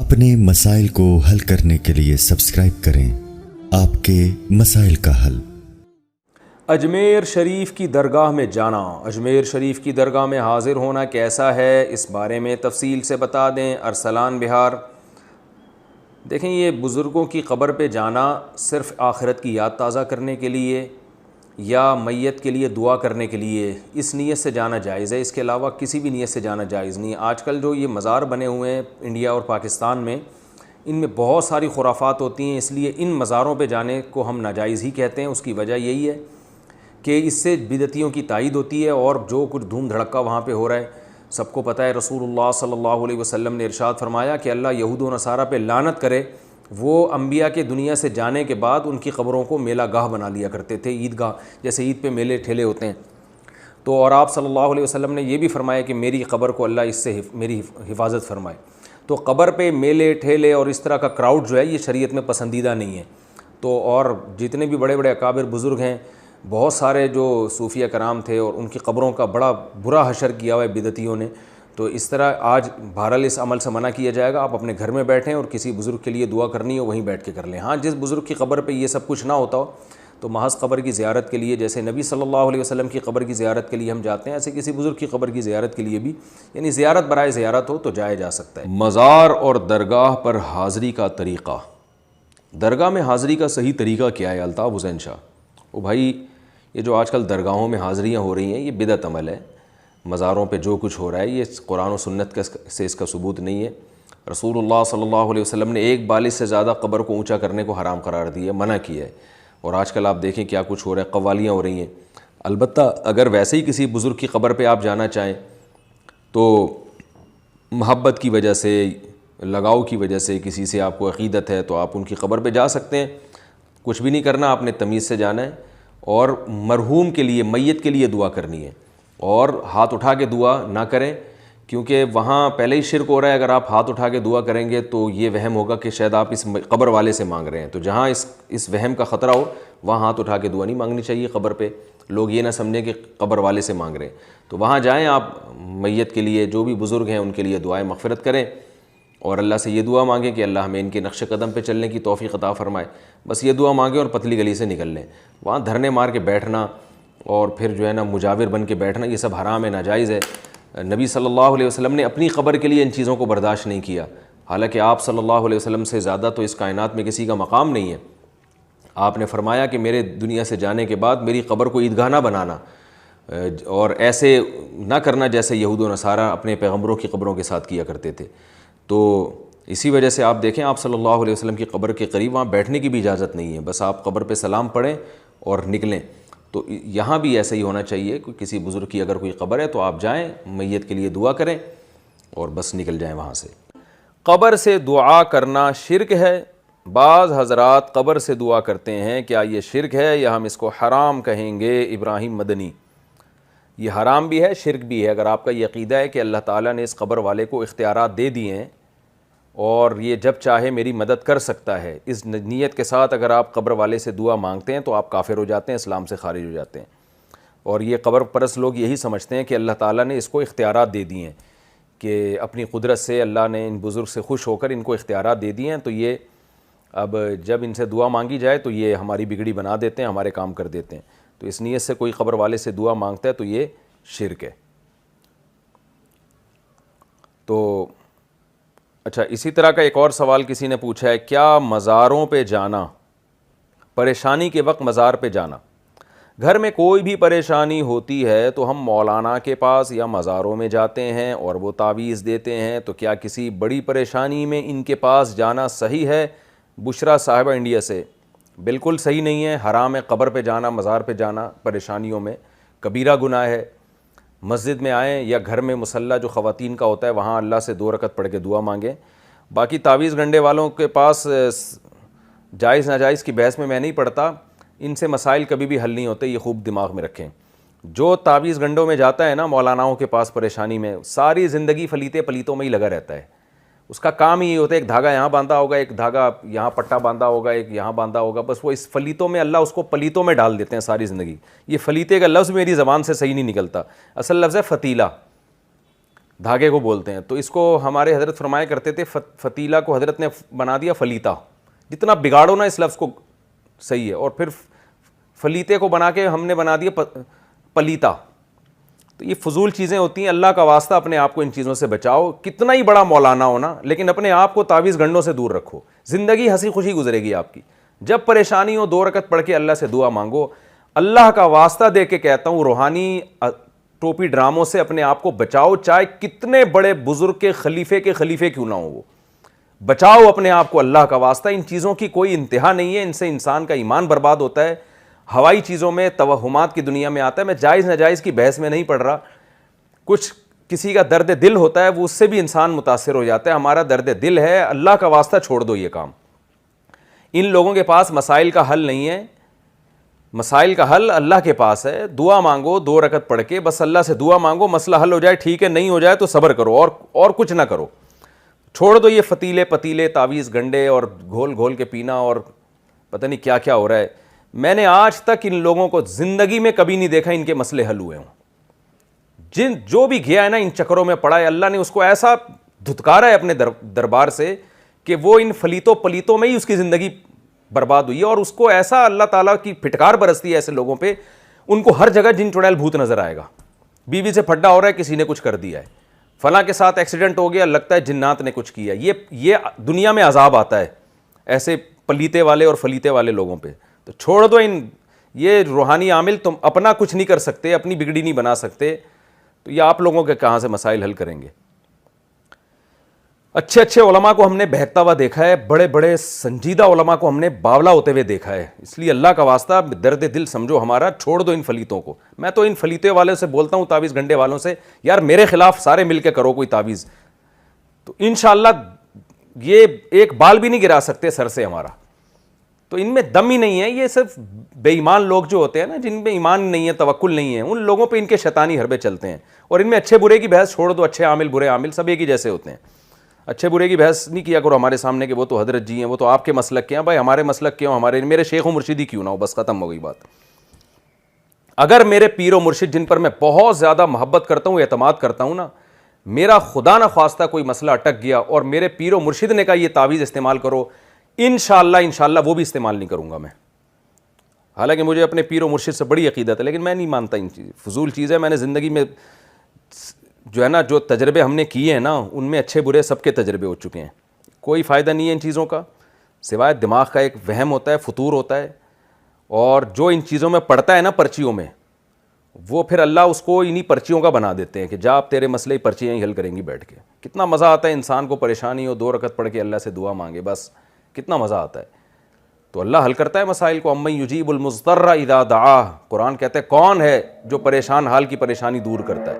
اپنے مسائل کو حل کرنے کے لیے سبسکرائب کریں آپ کے مسائل کا حل۔ اجمیر شریف کی درگاہ میں جانا، اجمیر شریف کی درگاہ میں حاضر ہونا کیسا ہے، اس بارے میں تفصیل سے بتا دیں۔ ارسلان بہار، دیکھیں یہ بزرگوں کی قبر پہ جانا صرف آخرت کی یاد تازہ کرنے کے لیے یا میت کے لیے دعا کرنے کے لیے اس نیت سے جانا جائز ہے، اس کے علاوہ کسی بھی نیت سے جانا جائز نہیں۔ آج کل جو یہ مزار بنے ہوئے ہیں انڈیا اور پاکستان میں، ان میں بہت ساری خرافات ہوتی ہیں، اس لیے ان مزاروں پہ جانے کو ہم ناجائز ہی کہتے ہیں۔ اس کی وجہ یہی ہے کہ اس سے بدعتیوں کی تائید ہوتی ہے، اور جو کچھ دھوم دھڑکا وہاں پہ ہو رہا ہے سب کو پتہ ہے۔ رسول اللہ صلی اللہ علیہ وسلم نے ارشاد فرمایا کہ اللہ یہود و نصارہ پہ لعنت کرے، وہ انبیاء کے دنیا سے جانے کے بعد ان کی قبروں کو میلہ گاہ بنا لیا کرتے تھے، عید گاہ، جیسے عید پہ میلے ٹھیلے ہوتے ہیں۔ تو اور آپ صلی اللہ علیہ وسلم نے یہ بھی فرمایا کہ میری قبر کو اللہ اس سے میری حفاظت فرمائے۔ تو قبر پہ میلے ٹھیلے اور اس طرح کا کراؤڈ جو ہے یہ شریعت میں پسندیدہ نہیں ہے۔ تو اور جتنے بھی بڑے بڑے اکابر بزرگ ہیں، بہت سارے جو صوفیہ کرام تھے، اور ان کی قبروں کا بڑا برا حشر کیا ہوا ہے بدعتیوں نے۔ تو اس طرح آج بہرحال اس عمل سے منع کیا جائے گا۔ آپ اپنے گھر میں بیٹھیں اور کسی بزرگ کے لیے دعا کرنی ہو وہیں بیٹھ کے کر لیں۔ ہاں، جس بزرگ کی قبر پہ یہ سب کچھ نہ ہوتا ہو تو محض قبر کی زیارت کے لیے، جیسے نبی صلی اللہ علیہ وسلم کی قبر کی زیارت کے لیے ہم جاتے ہیں، ایسے کسی بزرگ کی قبر کی زیارت کے لیے بھی، یعنی زیارت برائے زیارت ہو تو جایا جا سکتا ہے۔ مزار اور درگاہ پر حاضری کا طریقہ، درگاہ میں حاضری کا صحیح طریقہ کیا ہے؟ الطاف حسین شاہ، او بھائی یہ جو آج کل درگاہوں میں حاضریاں ہو رہی ہیں یہ بدعت عمل ہے۔ مزاروں پہ جو کچھ ہو رہا ہے یہ قرآن و سنت سے اس کا ثبوت نہیں ہے۔ رسول اللہ صلی اللہ علیہ وسلم نے ایک بالش سے زیادہ قبر کو اونچا کرنے کو حرام قرار دیا ہے، منع کیا ہے۔ اور آج کل آپ دیکھیں کیا کچھ ہو رہا ہے، قوالیاں ہو رہی ہیں۔ البتہ اگر ویسے ہی کسی بزرگ کی قبر پہ آپ جانا چاہیں تو محبت کی وجہ سے، لگاؤ کی وجہ سے، کسی سے آپ کو عقیدت ہے تو آپ ان کی قبر پہ جا سکتے ہیں، کچھ بھی نہیں کرنا، آپ نے تمیز سے جانا ہے اور مرحوم کے لیے، میت کے لیے دعا کرنی ہے۔ اور ہاتھ اٹھا کے دعا نہ کریں، کیونکہ وہاں پہلے ہی شرک ہو رہا ہے۔ اگر آپ ہاتھ اٹھا کے دعا کریں گے تو یہ وہم ہوگا کہ شاید آپ اس قبر والے سے مانگ رہے ہیں، تو جہاں اس وہم کا خطرہ ہو وہاں ہاتھ اٹھا کے دعا نہیں مانگنی چاہیے قبر پہ، لوگ یہ نہ سمجھیں کہ قبر والے سے مانگ رہے ہیں۔ تو وہاں جائیں، آپ میت کے لیے، جو بھی بزرگ ہیں ان کے لیے دعائیں مغفرت کریں، اور اللہ سے یہ دعا مانگیں کہ اللہ ہمیں ان کے نقش قدم پہ چلنے کی توفیق عطا فرمائے۔ بس یہ دعا مانگیں اور پتلی گلی سے نکل لیں۔ وہاں دھرنے مار کے بیٹھنا اور پھر جو ہے نا مجاور بن کے بیٹھنا، یہ سب حرام ہے، ناجائز ہے۔ نبی صلی اللہ علیہ وسلم نے اپنی قبر کے لیے ان چیزوں کو برداشت نہیں کیا، حالانکہ آپ صلی اللہ علیہ وسلم سے زیادہ تو اس کائنات میں کسی کا مقام نہیں ہے۔ آپ نے فرمایا کہ میرے دنیا سے جانے کے بعد میری قبر کو عیدگاہ نہ بنانا، اور ایسے نہ کرنا جیسے یہود و نصارہ اپنے پیغمبروں کی قبروں کے ساتھ کیا کرتے تھے۔ تو اسی وجہ سے آپ دیکھیں آپ صلی اللہ علیہ وسلم کی قبر کے قریب وہاں بیٹھنے کی بھی اجازت نہیں ہے، بس آپ قبر پہ سلام پڑھیں اور نکلیں۔ تو یہاں بھی ایسا ہی ہونا چاہیے، کہ کسی بزرگ کی اگر کوئی قبر ہے تو آپ جائیں، میت کے لیے دعا کریں اور بس نکل جائیں وہاں سے۔ قبر سے دعا کرنا شرک ہے؟ بعض حضرات قبر سے دعا کرتے ہیں، کیا یہ شرک ہے یا ہم اس کو حرام کہیں گے؟ ابراہیم مدنی، یہ حرام بھی ہے، شرک بھی ہے۔ اگر آپ کا یہ عقیدہ ہے کہ اللہ تعالیٰ نے اس قبر والے کو اختیارات دے دیے ہیں اور یہ جب چاہے میری مدد کر سکتا ہے، اس نیت کے ساتھ اگر آپ قبر والے سے دعا مانگتے ہیں تو آپ کافر ہو جاتے ہیں، اسلام سے خارج ہو جاتے ہیں۔ اور یہ قبر پرست لوگ یہی سمجھتے ہیں کہ اللہ تعالیٰ نے اس کو اختیارات دے دیے ہیں، کہ اپنی قدرت سے اللہ نے ان بزرگ سے خوش ہو کر ان کو اختیارات دے دیے ہیں، تو یہ اب جب ان سے دعا مانگی جائے تو یہ ہماری بگڑی بنا دیتے ہیں، ہمارے کام کر دیتے ہیں۔ تو اس نیت سے کوئی قبر والے سے دعا مانگتا ہے تو یہ شرک ہے۔ تو اچھا، اسی طرح کا ایک اور سوال کسی نے پوچھا ہے، کیا مزاروں پہ جانا، پریشانی کے وقت مزار پہ جانا، گھر میں کوئی بھی پریشانی ہوتی ہے تو ہم مولانا کے پاس یا مزاروں میں جاتے ہیں اور وہ تعویذ دیتے ہیں، تو کیا کسی بڑی پریشانی میں ان کے پاس جانا صحیح ہے؟ بشرا صاحبہ انڈیا سے، بالکل صحیح نہیں ہے، حرام ہے قبر پہ جانا، مزار پہ جانا پریشانیوں میں، کبیرہ گناہ ہے۔ مسجد میں آئیں یا گھر میں مصلی جو خواتین کا ہوتا ہے وہاں اللہ سے 2 رکعت پڑھ کے دعا مانگیں۔ باقی تعویذ گنڈے والوں کے پاس جائز ناجائز کی بحث میں نہیں پڑتا، ان سے مسائل کبھی بھی حل نہیں ہوتے، یہ خوب دماغ میں رکھیں۔ جو تعویذ گنڈوں میں جاتا ہے نا مولاناؤں کے پاس پریشانی میں، ساری زندگی فلیتے پلیتوں میں ہی لگا رہتا ہے، اس کا کام ہی یہ ہوتا ہے، ایک دھاگا یہاں باندھا ہوگا، ایک دھاگا یہاں پٹا باندھا ہوگا، ایک یہاں باندھا ہوگا، بس وہ اس فلیتوں میں اللہ اس کو پلیتوں میں ڈال دیتے ہیں ساری زندگی۔ یہ فلیتے کا لفظ میری زبان سے صحیح نہیں نکلتا، اصل لفظ ہے فتیلہ۔ دھاگے کو بولتے ہیں. تو اس کو ہمارے حضرت فرمایا کرتے تھے, فتیلہ کو حضرت نے بنا دیا فلیتا. جتنا بگاڑو نا اس لفظ کو صحیح ہے. اور پھر فلیتے کو بنا کے ہم نے بنا دیا پلیتا. تو یہ فضول چیزیں ہوتی ہیں. اللہ کا واسطہ اپنے آپ کو ان چیزوں سے بچاؤ. کتنا ہی بڑا مولانا ہونا, لیکن اپنے آپ کو تعویذ گنڈوں سے دور رکھو. زندگی ہنسی خوشی گزرے گی آپ کی. جب پریشانی ہو 2 رکعت پڑھ کے اللہ سے دعا مانگو. اللہ کا واسطہ دے کے کہتا ہوں, روحانی ٹوپی ڈراموں سے اپنے آپ کو بچاؤ, چاہے کتنے بڑے بزرگ کے خلیفے کیوں نہ ہو, وہ بچاؤ اپنے آپ کو اللہ کا واسطہ. ان چیزوں کی کوئی انتہا نہیں ہے, ان سے انسان کا ایمان برباد ہوتا ہے. ہوائی چیزوں میں, توہمات کی دنیا میں آتا ہے. میں جائز ناجائز کی بحث میں نہیں پڑھ رہا. کچھ کسی کا درد دل ہوتا ہے, وہ اس سے بھی انسان متاثر ہو جاتا ہے. ہمارا درد دل ہے, اللہ کا واسطہ چھوڑ دو یہ کام. ان لوگوں کے پاس مسائل کا حل نہیں ہے. مسائل کا حل اللہ کے پاس ہے. دعا مانگو 2 رکعت پڑھ کے, بس اللہ سے دعا مانگو, مسئلہ حل ہو جائے ٹھیک ہے, نہیں ہو جائے تو صبر کرو, اور کچھ نہ کرو. چھوڑ دو یہ فتیلے پتیلے تعویذ گنڈے اور گھول گھول کے پینا اور پتہ نہیں کیا کیا ہو رہا ہے. میں نے آج تک ان لوگوں کو زندگی میں کبھی نہیں دیکھا ان کے مسئلے حل ہوئے ہوں. جو بھی گیا ہے نا ان چکروں میں پڑا ہے, اللہ نے اس کو ایسا دھتکارا ہے اپنے دربار سے کہ وہ ان فلیتوں پلیتوں میں ہی اس کی زندگی برباد ہوئی ہے. اور اس کو ایسا اللہ تعالیٰ کی پھٹکار برستی ہے ایسے لوگوں پہ, ان کو ہر جگہ جن چڑیل بھوت نظر آئے گا. بیوی سے پھڈا ہو رہا ہے, کسی نے کچھ کر دیا ہے, فلاں کے ساتھ ایکسیڈنٹ ہو گیا, لگتا ہے جنات نے کچھ کیا. یہ دنیا میں عذاب آتا ہے ایسے پلیتے والے اور فلیتے والے لوگوں پہ. تو چھوڑ دو یہ روحانی عامل. تم اپنا کچھ نہیں کر سکتے, اپنی بگڑی نہیں بنا سکتے, تو یہ آپ لوگوں کے کہاں سے مسائل حل کریں گے. اچھے علماء کو ہم نے بہکتا ہوا دیکھا ہے, بڑے بڑے سنجیدہ علماء کو ہم نے باولا ہوتے ہوئے دیکھا ہے. اس لیے اللہ کا واسطہ درد دل سمجھو ہمارا, چھوڑ دو ان فلیتوں کو. میں تو ان فلیتے والوں سے بولتا ہوں, تعویذ گنڈے والوں سے, یار میرے خلاف سارے مل کے کرو کوئی تعویذ, تو انشاءاللہ یہ ایک بال بھی نہیں گرا سکتے سر سے ہمارا. تو ان میں دم ہی نہیں ہے. یہ صرف بے ایمان لوگ جو ہوتے ہیں نا, جن میں ایمان نہیں ہے, توکل نہیں ہے, ان لوگوں پہ ان کے شیطانی حربے چلتے ہیں. اور ان میں اچھے برے کی بحث چھوڑ دو. اچھے عامل برے عامل سب ایک ہی جیسے ہوتے ہیں. اچھے برے کی بحث نہیں کیا کرو ہمارے سامنے کہ وہ تو حضرت جی ہیں, وہ تو آپ کے مسلک کے ہیں. بھائی ہمارے مسلک کے ہوں, میرے شیخ و مرشدی کیوں نہ ہو, بس ختم ہو گئی بات. اگر میرے پیر و مرشد جن پر میں بہت زیادہ محبت کرتا ہوں, اعتماد کرتا ہوں نا, میرا خدا نہ خواستہ کوئی مسئلہ اٹک گیا اور میرے پیر و مرشد نے کہا یہ تعویذ استعمال کرو, انشاءاللہ وہ بھی استعمال نہیں کروں گا میں. حالانکہ مجھے اپنے پیر و مرشد سے بڑی عقیدت ہے, لیکن میں نہیں مانتا ان چیز, فضول چیز ہے. میں نے زندگی میں جو ہے نا, جو تجربے ہم نے کیے ہیں نا, ان میں اچھے برے سب کے تجربے ہو چکے ہیں. کوئی فائدہ نہیں ہے ان چیزوں کا, سوائے دماغ کا ایک وہم ہوتا ہے, فطور ہوتا ہے. اور جو ان چیزوں میں پڑتا ہے نا پرچیوں میں, وہ پھر اللہ اس کو انہی پرچیوں کا بنا دیتے ہیں کہ جا آپ تیرے مسئلے پرچیاں ہی حل کریں گی بیٹھ کے. کتنا مزہ آتا ہے انسان کو, پریشانی ہو 2 رکعت پڑھ کے اللہ سے دعا مانگے, بس کتنا مزہ آتا ہے. تو اللہ حل کرتا ہے مسائل کو. امن یجیب المضطر اذا دعاہ, قرآن کہتا ہے کون ہے جو پریشان حال کی پریشانی دور کرتا ہے.